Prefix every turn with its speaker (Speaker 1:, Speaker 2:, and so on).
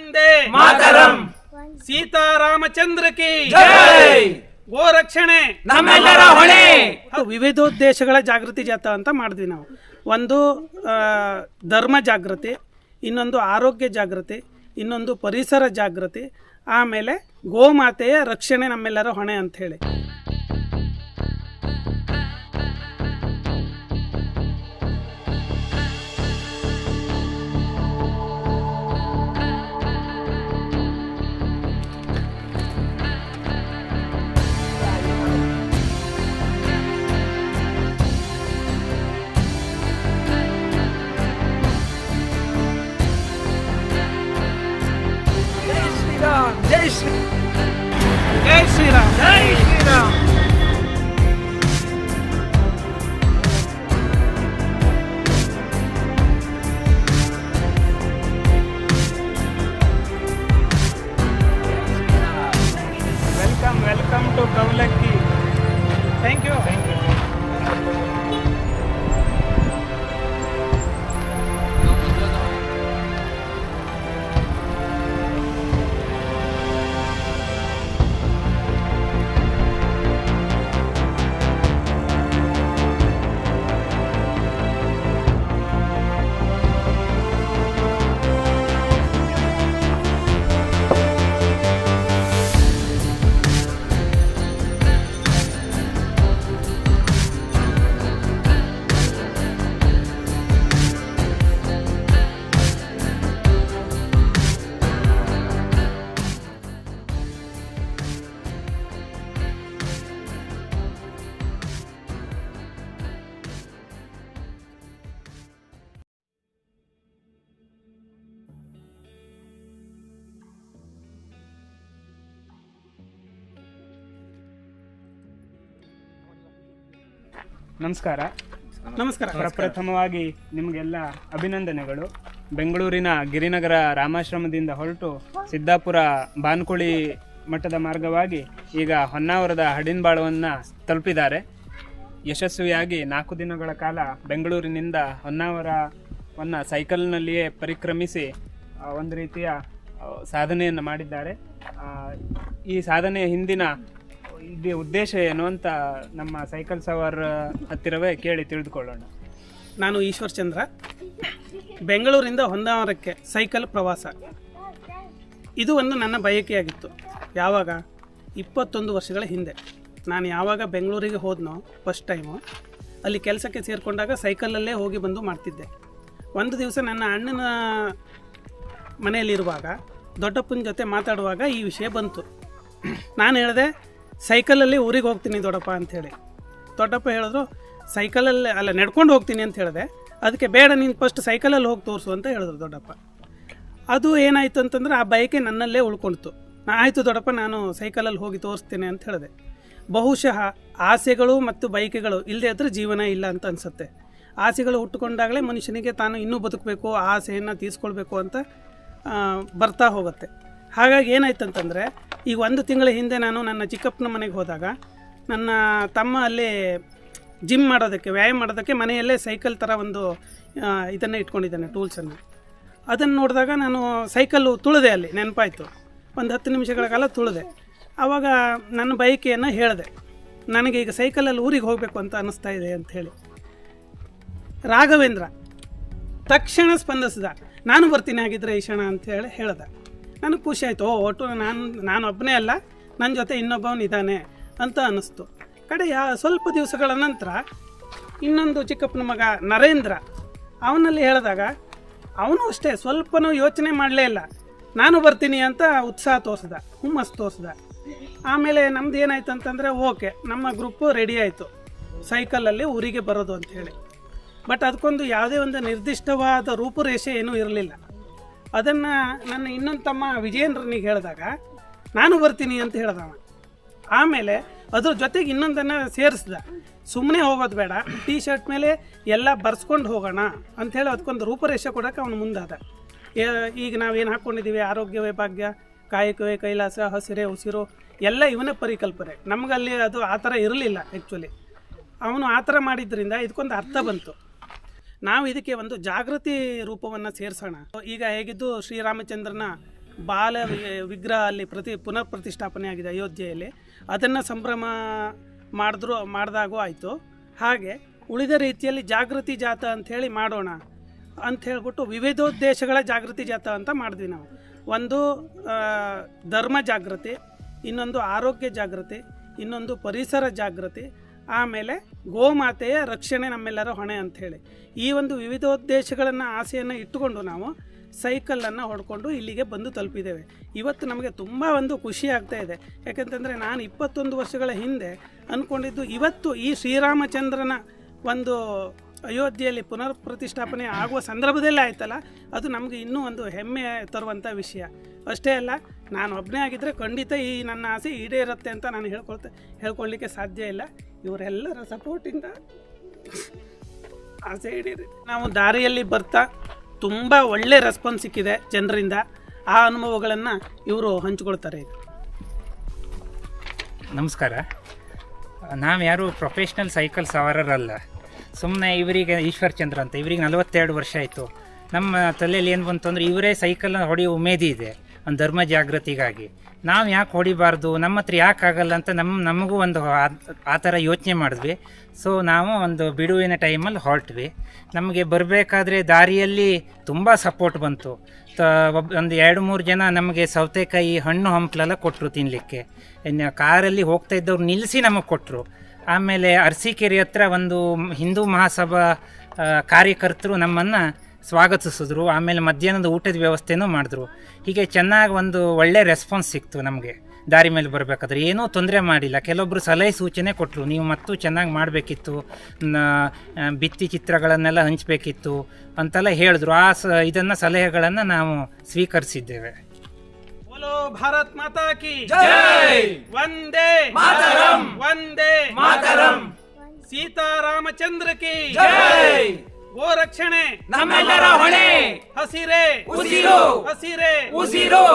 Speaker 1: ವಂದೇ
Speaker 2: ಮಾತರಂ.
Speaker 1: ಸೀತಾರಾಮಚಂದ್ರ ಕಿ
Speaker 2: ಜೈ.
Speaker 1: ಗೋರಕ್ಷಣೆ
Speaker 2: ನಮ್ಮೆಲ್ಲರ ಹೊಣೆ.
Speaker 1: ವಿವಿಧೋದ್ದೇಶಗಳ ಜಾಗೃತಿ ಜಾಥಾ ಅಂತ ಮಾಡಿದ್ವಿ ನಾವು. ಒಂದು ಧರ್ಮ ಜಾಗೃತಿ, ಇನ್ನೊಂದು ಆರೋಗ್ಯ ಜಾಗೃತಿ, ಇನ್ನೊಂದು ಪರಿಸರ ಜಾಗೃತಿ, ಆಮೇಲೆ ಗೋಮಾತೆಯ ರಕ್ಷಣೆ ನಮ್ಮೆಲ್ಲರ ಹೊಣೆ ಅಂತ ಹೇಳಿ.
Speaker 2: ಜೈ ಶ್ರೀ
Speaker 1: ಜೈ ಶ್ರೀರಾಮ್.
Speaker 2: ಜೈ Shriram.
Speaker 1: Welcome to Kavalakki. Thank you.
Speaker 3: ನಮಸ್ಕಾರ.
Speaker 1: ನಮಸ್ಕಾರ.
Speaker 3: ಪ್ರಪ್ರಥಮವಾಗಿ ನಿಮಗೆಲ್ಲ ಅಭಿನಂದನೆಗಳು. ಬೆಂಗಳೂರಿನ ಗಿರಿನಗರ ರಾಮಾಶ್ರಮದಿಂದ ಹೊರಟು ಸಿದ್ದಾಪುರ ಬಾನ್ಕುಳಿ ಮಠದ ಮಾರ್ಗವಾಗಿ ಈಗ ಹೊನ್ನಾವರದ ಹಡಿನ್ಬಾಳವನ್ನು ತಲುಪಿದ್ದಾರೆ. ಯಶಸ್ವಿಯಾಗಿ 4 ದಿನಗಳ ಕಾಲ ಬೆಂಗಳೂರಿನಿಂದ ಹೊನ್ನಾವರವನ್ನು ಸೈಕಲ್ನಲ್ಲಿಯೇ ಪರಿಕ್ರಮಿಸಿ ಒಂದು ರೀತಿಯ ಸಾಧನೆಯನ್ನು ಮಾಡಿದ್ದಾರೆ. ಈ ಸಾಧನೆಯ ಹಿಂದಿನ ಇದು ಉದ್ದೇಶ ಏನು ಅಂತ ನಮ್ಮ ಸೈಕಲ್ ಸವಾರ್ ಹತ್ತಿರವೇ ಕೇಳಿ ತಿಳಿದುಕೊಳ್ಳೋಣ.
Speaker 1: ನಾನು ಈಶ್ವರ್ ಚಂದ್ರ, ಬೆಂಗಳೂರಿಂದ ಹೊನ್ನಾವರಕ್ಕೆ ಸೈಕಲ್ ಪ್ರವಾಸ. ಇದು ಒಂದು ನನ್ನ ಬಯಕೆಯಾಗಿತ್ತು. ಯಾವಾಗ 21 ವರ್ಷಗಳ ಹಿಂದೆ ನಾನು ಯಾವಾಗ ಬೆಂಗಳೂರಿಗೆ ಹೋದ್ನೋ ಫಸ್ಟ್ ಟೈಮು, ಅಲ್ಲಿ ಕೆಲಸಕ್ಕೆ ಸೇರಿಕೊಂಡಾಗ ಸೈಕಲಲ್ಲೇ ಹೋಗಿ ಬಂದು ಮಾಡ್ತಿದ್ದೆ. ಒಂದು ದಿವಸ ನನ್ನ ಅಣ್ಣನ ಮನೆಯಲ್ಲಿರುವಾಗ ದೊಡ್ಡಪ್ಪನ ಜೊತೆ ಮಾತಾಡುವಾಗ ಈ ವಿಷಯ ಬಂತು. ನಾನು ಹೇಳಿದೆ, ಸೈಕಲಲ್ಲಿ ಊರಿಗೆ ಹೋಗ್ತೀನಿ ದೊಡ್ಡಪ್ಪ ಅಂಥೇಳಿ. ದೊಡ್ಡಪ್ಪ ಹೇಳಿದ್ರು, ಸೈಕಲಲ್ಲಿ ಅಲ್ಲ ನಡ್ಕೊಂಡು ಹೋಗ್ತೀನಿ ಅಂತ ಹೇಳಿದೆ. ಅದಕ್ಕೆ ಬೇಡ, ನೀನು ಫಸ್ಟ್ ಸೈಕಲಲ್ಲಿ ಹೋಗಿ ತೋರಿಸು ಅಂತ ಹೇಳಿದ್ರು ದೊಡ್ಡಪ್ಪ. ಅದು ಏನಾಯಿತು ಅಂತಂದ್ರೆ ಆ ಬೈಕೆ ನನ್ನಲ್ಲೇ ಉಳ್ಕೊಳ್ತು. ಆಯಿತು ದೊಡ್ಡಪ್ಪ, ನಾನು ಸೈಕಲಲ್ಲಿ ಹೋಗಿ ತೋರಿಸ್ತೀನಿ ಅಂತ ಹೇಳಿದೆ. ಬಹುಶಃ ಆಸೆಗಳು ಮತ್ತು ಬೈಕೆಗಳು ಇಲ್ಲದೆ ಇದ್ದರೆ ಜೀವನ ಇಲ್ಲ ಅಂತ ಅನಿಸುತ್ತೆ. ಆಸೆಗಳು ಹುಟ್ಟುಕೊಂಡಾಗಲೇ ಮನುಷ್ಯನಿಗೆ ತಾನು ಇನ್ನೂ ಬದುಕಬೇಕು, ಆಸೆಯನ್ನು ತೀರಿಸ್ಕೊಳ್ಬೇಕು ಅಂತ ಬರ್ತಾ ಹೋಗುತ್ತೆ. ಹಾಗಾಗಿ ಏನಾಯ್ತು ಅಂತಂದರೆ, ಈಗ 1 ತಿಂಗಳ ಹಿಂದೆ ನಾನು ನನ್ನ ಚಿಕ್ಕಪ್ಪನ ಮನೆಗೆ ಹೋದಾಗ ನನ್ನ ತಮ್ಮ ಅಲ್ಲಿ ಜಿಮ್ ಮಾಡೋದಕ್ಕೆ, ವ್ಯಾಯಾಮ ಮಾಡೋದಕ್ಕೆ ಮನೆಯಲ್ಲೇ ಸೈಕಲ್ ಥರ ಒಂದು ಇದನ್ನು ಇಟ್ಕೊಂಡಿದ್ದಾನೆ, ಟೂಲ್ಸನ್ನು. ಅದನ್ನು ನೋಡಿದಾಗ ನಾನು ಸೈಕಲ್ಲು ತುಳಿದೆ, ಅಲ್ಲಿ ನೆನಪಾಯಿತು. ಒಂದು 10 ನಿಮಿಷಗಳ ಕಾಲ ತುಳಿದೆ. ಆವಾಗ ನನ್ನ ಬೈಕೆಯನ್ನು ಹೇಳಿದೆ, ನನಗೆ ಈಗ ಸೈಕಲಲ್ಲಿ ಊರಿಗೆ ಹೋಗಬೇಕು ಅಂತ ಅನ್ನಿಸ್ತಾ ಇದೆ ಅಂಥೇಳಿ. ರಾಘವೇಂದ್ರ ತಕ್ಷಣ ಸ್ಪಂದಿಸಿದ, ನಾನು ಬರ್ತೀನಿ ಆಗಿದ್ದರೆ ಈ ಕ್ಷಣ ಅಂಥೇಳಿ ಹೇಳ್ದೆ. ನನಗೆ ಖುಷಿ ಆಯಿತು. ಒಟ್ಟು ನಾನು ಒಬ್ಬನೇ ಅಲ್ಲ, ನನ್ನ ಜೊತೆ ಇನ್ನೊಬ್ಬವನಿದ್ದಾನೆ ಅಂತ ಅನ್ನಿಸ್ತು. ಸ್ವಲ್ಪ ದಿವಸಗಳ ನಂತರ ಇನ್ನೊಂದು ಚಿಕ್ಕಪ್ಪನ ಮಗ ನರೇಂದ್ರ, ಅವನಲ್ಲಿ ಹೇಳಿದಾಗ ಅವನು ಅಷ್ಟೇ ಸ್ವಲ್ಪನೂ ಯೋಚನೆ ಮಾಡಲೇ ಇಲ್ಲ, ನಾನು ಬರ್ತೀನಿ ಅಂತ ಉತ್ಸಾಹ ತೋರಿಸ್ದ, ಹುಮ್ಮಸ್ಸು ತೋರಿಸ್ದ. ಆಮೇಲೆ ನಮ್ದು ಏನಾಯ್ತು ಅಂತಂದರೆ, ಓಕೆ, ನಮ್ಮ ಗ್ರೂಪು ರೆಡಿ ಆಯಿತು ಸೈಕಲಲ್ಲಿ ಊರಿಗೆ ಬರೋದು ಅಂಥೇಳಿ. ಬಟ್ ಅದಕ್ಕೊಂದು ಯಾವುದೇ ಒಂದು ನಿರ್ದಿಷ್ಟವಾದ ರೂಪುರೇಷೆ ಏನೂ ಇರಲಿಲ್ಲ. ಅದನ್ನು ನನ್ನ ಇನ್ನೊಂದು ತಮ್ಮ ವಿಜಯೇಂದ್ರನಿಗೆ ಹೇಳಿದಾಗ ನಾನು ಬರ್ತೀನಿ ಅಂತ ಹೇಳ್ದವ. ಆಮೇಲೆ ಅದ್ರ ಜೊತೆಗೆ ಇನ್ನೊಂದನ್ನು ಸೇರಿಸ್ದ, ಸುಮ್ಮನೆ ಹೋಗೋದು ಬೇಡ, ಟೀ ಶರ್ಟ್ ಮೇಲೆ ಎಲ್ಲ ಬರ್ಸ್ಕೊಂಡು ಹೋಗೋಣ ಅಂಥೇಳಿ ಅದಕ್ಕೊಂದು ರೂಪರೇಷೆ ಕೊಡೋಕೆ ಅವನು ಮುಂದಾದ. ಈಗ ನಾವೇನು ಹಾಕ್ಕೊಂಡಿದ್ದೀವಿ, ಆರೋಗ್ಯವೇ ಭಾಗ್ಯ, ಕಾಯಕವೇ ಕೈಲಾಸ, ಹಸಿರೇ ಉಸಿರು, ಎಲ್ಲ ಇವನೇ ಪರಿಕಲ್ಪನೆ. ನಮಗಲ್ಲಿ ಅದು ಆ ಥರ ಇರಲಿಲ್ಲ. ಆ್ಯಕ್ಚುಲಿ ಅವನು ಆ ಥರ ಮಾಡಿದ್ರಿಂದ ಇದಕ್ಕೊಂದು ಅರ್ಥ ಬಂತು. ನಾವು ಇದಕ್ಕೆ ಒಂದು ಜಾಗೃತಿ ರೂಪವನ್ನು ಸೇರಿಸೋಣ. ಈಗ ಹೇಗಿದ್ದು ಶ್ರೀರಾಮಚಂದ್ರನ ಬಾಲ ವಿಗ್ರಹ ಅಲ್ಲಿ ಪುನರ್ ಪ್ರತಿಷ್ಠಾಪನೆ ಆಗಿದೆ ಅಯೋಧ್ಯೆಯಲ್ಲಿ. ಅದನ್ನು ಸಂಭ್ರಮ ಮಾಡಿದಾಗೂ ಆಯಿತು. ಹಾಗೆ ಉಳಿದ ರೀತಿಯಲ್ಲಿ ಜಾಗೃತಿ ಜಾಥಾ ಅಂಥೇಳಿ ಮಾಡೋಣ ಅಂತ ಹೇಳ್ಬಿಟ್ಟು ವಿವಿಧೋದ್ದೇಶಗಳ ಜಾಗೃತಿ ಜಾಥಾ ಅಂತ ಮಾಡಿದ್ವಿ ನಾವು. ಒಂದು ಧರ್ಮ ಜಾಗೃತಿ, ಇನ್ನೊಂದು ಆರೋಗ್ಯ ಜಾಗೃತಿ, ಇನ್ನೊಂದು ಪರಿಸರ ಜಾಗೃತಿ, ಆಮೇಲೆ ಗೋಮಾತೆಯ ರಕ್ಷಣೆ ನಮ್ಮೆಲ್ಲರ ಹೊಣೆ ಅಂಥೇಳಿ ಈ ಒಂದು ವಿವಿಧೋದ್ದೇಶಗಳನ್ನು ಆಸೆಯನ್ನು ಇಟ್ಟುಕೊಂಡು ನಾವು ಸೈಕಲನ್ನು ಹೊಡ್ಕೊಂಡು ಇಲ್ಲಿಗೆ ಬಂದು ತಲುಪಿದ್ದೇವೆ. ಇವತ್ತು ನಮಗೆ ತುಂಬ ಒಂದು ಖುಷಿ ಆಗ್ತಾ ಇದೆ. ಯಾಕೆಂತಂದರೆ ನಾನು 21 ವರ್ಷಗಳ ಹಿಂದೆ ಅಂದ್ಕೊಂಡಿದ್ದು ಇವತ್ತು ಈ ಶ್ರೀರಾಮಚಂದ್ರನ ಒಂದು ಅಯೋಧ್ಯೆಯಲ್ಲಿ ಪುನರ್ ಪ್ರತಿಷ್ಠಾಪನೆ ಆಗುವ ಸಂದರ್ಭದಲ್ಲೇ ಆಯ್ತಲ್ಲ, ಅದು ನಮಗೆ ಇನ್ನೂ ಒಂದು ಹೆಮ್ಮೆ ತರುವಂಥ ವಿಷಯ. ಅಷ್ಟೇ ಅಲ್ಲ, ನಾನು ಒಬ್ಬನೇ ಆಗಿದ್ದರೆ ಖಂಡಿತ ಈ ನನ್ನ ಆಸೆ ಈಡೇರುತ್ತೆ ಅಂತ ನಾನು ಹೇಳ್ಕೊಳ್ಳಿಕ್ಕೆ ಸಾಧ್ಯ ಇಲ್ಲ. ಇವರೆಲ್ಲರ ಸಪೋರ್ಟಿಂದ ಆಸೆ ಈಡೇರಿದೆ. ನಾವು ದಾರಿಯಲ್ಲಿ ಬರ್ತಾ ತುಂಬ ಒಳ್ಳೆ ರೆಸ್ಪಾನ್ಸ್ ಸಿಕ್ಕಿದೆ ಜನರಿಂದ. ಆ ಅನುಭವಗಳನ್ನು ಇವರು ಹಂಚ್ಕೊಳ್ತಾರೆ. ಈಗ
Speaker 4: ನಮಸ್ಕಾರ. ನಾವು ಯಾರು ಪ್ರೊಫೆಷ್ನಲ್ ಸೈಕಲ್ ಸವಾರರಲ್ಲ. ಸುಮ್ಮನೆ ಇವರಿಗೆ ಈಶ್ವರ್ ಚಂದ್ರ ಅಂತ, ಇವರಿಗೆ 42 ವರ್ಷ ಆಯಿತು. ನಮ್ಮ ತಲೆಯಲ್ಲಿ ಏನು ಬಂತು ಅಂದರೆ ಇವರೇ ಸೈಕಲ್ನ ಹೊಡೆಯೋ ಉಮೇದಿ ಇದೆ ಒಂದು ಧರ್ಮ ಜಾಗೃತಿಗಾಗಿ. ನಾವು ಯಾಕೆ ಹೊಡಿಬಾರ್ದು, ನಮ್ಮ ಹತ್ರ ಯಾಕೆ ಆಗಲ್ಲ ಅಂತ ನಮಗೂ ಒಂದು ಆ ಥರ ಯೋಚನೆ ಮಾಡಿದ್ವಿ. ಸೊ ನಾವು ಒಂದು ಬಿಡುವಿನ ಟೈಮಲ್ಲಿ ಹೊರಟ್ವಿ. ನಮಗೆ ಬರಬೇಕಾದ್ರೆ ದಾರಿಯಲ್ಲಿ ತುಂಬ ಸಪೋರ್ಟ್ ಬಂತು. ಒಂದು 2-3 ಜನ ನಮಗೆ ಸೌತೆಕಾಯಿ ಹಣ್ಣು ಹಂಪಲೆಲ್ಲ ಕೊಟ್ಟರು ತಿನ್ನಲಿಕ್ಕೆ. ಇನ್ನು ಕಾರಲ್ಲಿ ಹೋಗ್ತಾ ಇದ್ದವ್ರು ನಿಲ್ಲಿಸಿ ನಮಗೆ ಕೊಟ್ಟರು. ಆಮೇಲೆ ಅರಸೀಕೆರೆ ಹತ್ರ ಒಂದು ಹಿಂದೂ ಮಹಾಸಭಾ ಕಾರ್ಯಕರ್ತರು ನಮ್ಮನ್ನು ಸ್ವಾಗತಿಸಿದ್ರು. ಆಮೇಲೆ ಮಧ್ಯಾಹ್ನದ ಊಟದ ವ್ಯವಸ್ಥೆನೂ ಮಾಡಿದ್ರು. ಹೀಗೆ ಚೆನ್ನಾಗಿ ಒಂದು ಒಳ್ಳೆ ರೆಸ್ಪಾನ್ಸ್ ಸಿಕ್ತು ನಮಗೆ. ದಾರಿ ಮೇಲೆ ಬರಬೇಕಾದ್ರೆ ಏನೂ ತೊಂದರೆ ಮಾಡಿಲ್ಲ. ಕೆಲವೊಬ್ಬರು ಸಲಹೆ ಸೂಚನೆ ಕೊಟ್ಟರು, ನೀವು ಮತ್ತೂ ಚೆನ್ನಾಗಿ ಮಾಡಬೇಕಿತ್ತು, ಭಿತ್ತಿ ಚಿತ್ರಗಳನ್ನೆಲ್ಲ ಹಂಚಬೇಕಿತ್ತು ಅಂತೆಲ್ಲ ಹೇಳಿದ್ರು. ಇದನ್ನು ಸಲಹೆಗಳನ್ನು ನಾವು ಸ್ವೀಕರಿಸಿದ್ದೇವೆ.
Speaker 1: बोलो भारत माता की
Speaker 2: जय,
Speaker 1: वंदे
Speaker 2: मातरम,
Speaker 1: वंदे
Speaker 2: मातरम,
Speaker 1: सीता रामचंद्र की
Speaker 2: जय.
Speaker 1: गो रक्षणे
Speaker 2: ನಮ್ಮೆಲ್ಲರ ಹೊಣೆ.
Speaker 1: ಹಸಿರೆ
Speaker 2: ಉಸಿರು.
Speaker 1: ಹಸಿರೆ
Speaker 2: ಉಸಿರು.